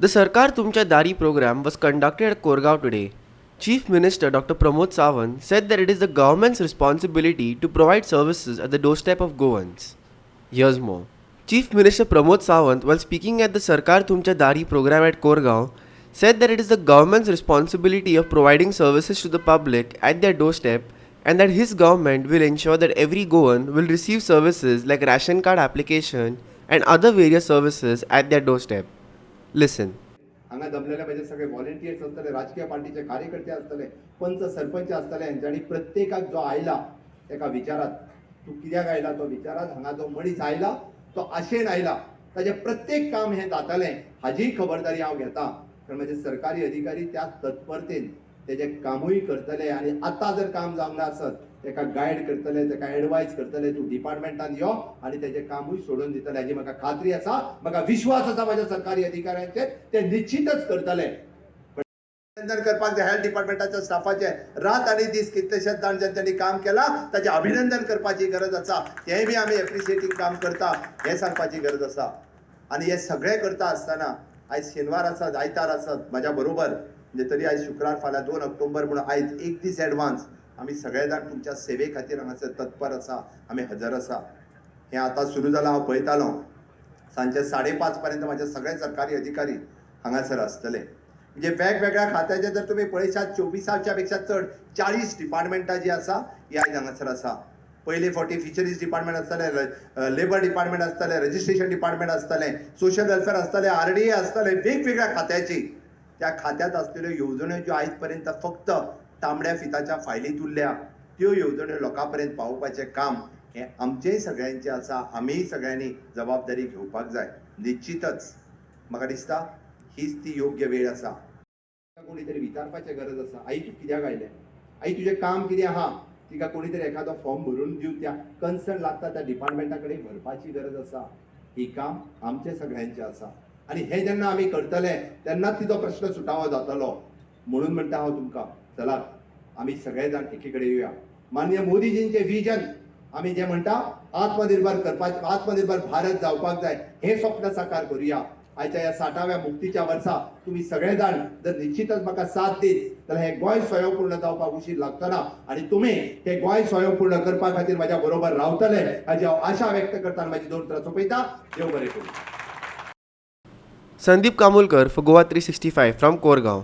The Sarkar Tumcha Dari program was conducted at Koregaon today. Chief Minister Dr. Pramod Sawant said that it is the government's responsibility to provide services at the doorstep of Goans. Here's more. Chief Minister Pramod Sawant, while speaking at the Sarkar Tumcha Dari program at Koregaon, said that it is the government's responsibility of providing services to the public at their doorstep and that his government will ensure that every Goan will receive services like ration card application and other various services at their doorstep. Listen. हांगा जमलेले म्हणजे सगळे volunteers असतले, राजकीय पार्टीचे कार्यकर्ते असतले, पंच सरपंच असतले, आणि प्रत्येकाक जो आयला तेका विचारात तू कित्याक आयला तो विचारात. हांगा जो मनीस आयला तो आशेन आयला, ताजे प्रत्येक काम हे जातले हाजी खबरदारी हांव घेता. कारण म्हणजे सरकारी अधिकारी त्या तत्परतेन तेजे कामूय करतले आणि आता जर काम जावना आसत तेका गायड करतले, तेका एडवाइस करतले, तू डिपार्टमेंटान यो आणि तेजे कामूय सोडून दितले हाजी म्हाका खात्री आसा, म्हाका विश्वास आसा माझ्या सरकारी अधिकाऱ्यांचेर. ते निश्चितच करतले. अभिनंदन करपाक जाय हेल्थ डिपार्टमेंटाच्या स्टाफाचे. रात आणि दीस कितलेशेच जाण त्यांनी काम केला ताचे अभिनंदन करपाची गरज आसा. हेय बी आमी एप्रिशिएटिंग काम करता हे सांगपाची गरज आसा. आणि हे सगळे करता आसतना आज शेनवार आसत, आयतार आसत, माझ्या बरोबर म्हणजे तरी आज शुक्रार फाल्यां 2 ऑक्टोबर म्हणून आज एक दीस एडवान्स आम्ही सगळे जाण तुमच्या सेवे खातीर हांगासर तत्पर आसा, आमी हजर आसा. हे आता सुरू जाला, हांव पळयतालो सांजे 5:30 पर्यंत माझे सगळे सरकारी अधिकारी हांगासर आसतले. म्हणजे वेगवेगळ्या खात्याचे जर तुम्ही पळयशात 24च्या पेक्षा चड 40 डिपार्टमेंटां जी आसा ही आज हांगासर आसा. पहिले 40 फिशरीज डिपार्टमेंट आसतले, लेबर डिपार्टमेंट आसतले, रजिस्ट्रेशन डिपार्टमेंट आसतले, सोशल वेलफेअर आसतले, आरडीए आसतले, वेगवेगळ्या खात्याची त्या खात्यात असलेल्यो येवजण्यो ज्यो आयज पर्यंत फक्त तांबड्या फिताच्या फायलीत उरल्या त्यो येवजण्यो लोकांपर्यंत पावोवपाचें काम हे आमचेय सगळ्यांचे आसा. आमी सगळ्यांनी जबाबदारी घेवपाक जाय. निश्चितच म्हाका दिसता हीच ती योग्य वेळ आसा. कोणी तरी विचारपाची गरज आसा, आई तू कित्याक आयलें, आई तुजें काम कितें आहा. तिका कोणी तरी एखादो फॉर्म भरून दिवन त्या कन्सर्न लागता त्या डिपार्टमेंटा कडेन भरपाची गरज आसा. ही काम आमचे सगळ्यांचे आसा आणि हे जेन्ना आमी करतले तेन्नाच तिचो प्रश्न सुटावो जातलो. म्हणून म्हणटा हांव तुमकां, चलात आमी सगळे जाण एके कडेन येवया. माननीय मोदीजींचे विजन आमी जे म्हणटा आत्मनिर्भर करपाचे, आत्मनिर्भर भारत जावपाक जाय, हे स्वप्न साकार करूया. आयच्या ह्या 60व्या मुक्तीच्या वर्सा तुम्ही सगळे जाण जर निश्चितच म्हाका साथ दीत जाल्यार हे गोंय स्वयंपूर्ण जावपाक उशीर लागतना आणि तुम्ही हे गोंय स्वयंपूर्ण करपा खातीर म्हाज्या बरोबर रावतले हाची हांव आशा व्यक्त करता. म्हाजी 2 उतरां सोंपयता. देव बरें करूं. Sandeep Kamulkar for Goa 365 from Koregaon.